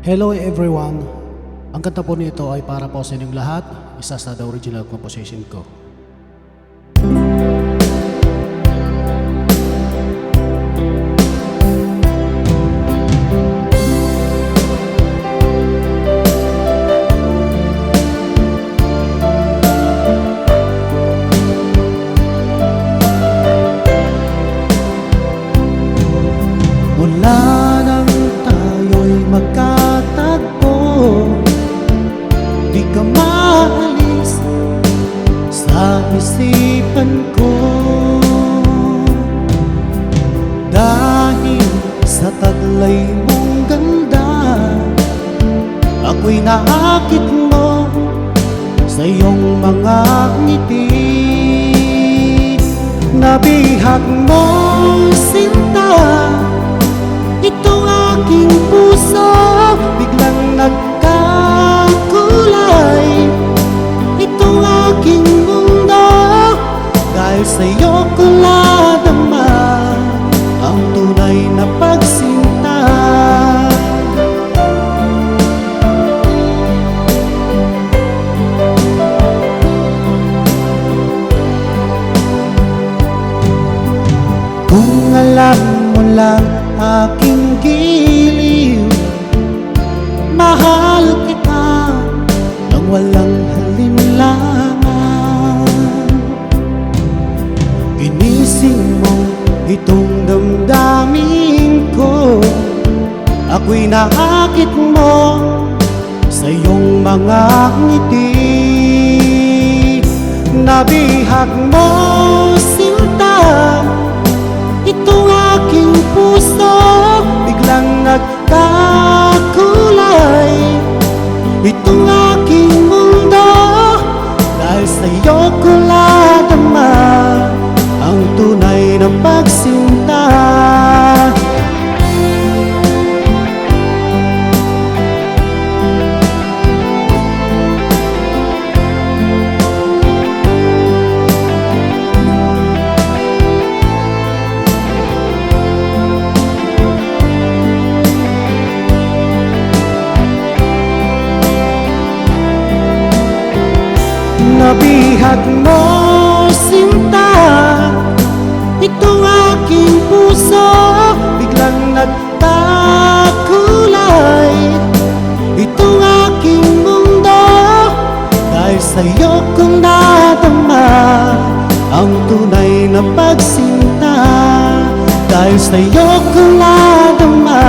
Hello everyone! Ang kanta po nito ay para po sa inyong lahat, isa sa the original composition ko. Mula nang tayo'y magkatagpo, di ka maalis sa isipan ko. Dahil sa taglay mong ganda, ako'y naakit mo sa iyong mga ngiti. Nabihag mong sinta itong aking puso, biglang nagkakulay itong aking mundo. Dahil sa'yo ko nadama ang tunay na pagsinta. Kung alam mo lang aking giliw, mahal kita nang walang halinlangan. Ginising mo itong damdamin ko, ako'y naakit mo sa iyong mga ngiti. Nabihag mo sinta itong aking puso, biglang nagkakulay itong aking mundo. Dahil sa'yo ko nadama ang tunay na pagsinta. Nabihag mo sinta itong aking puso, biglang nagkakulay itong aking mundo. Dahil sa'yo ko nadama ang tunay na pagsinta. Dahil sa'yo ko nadama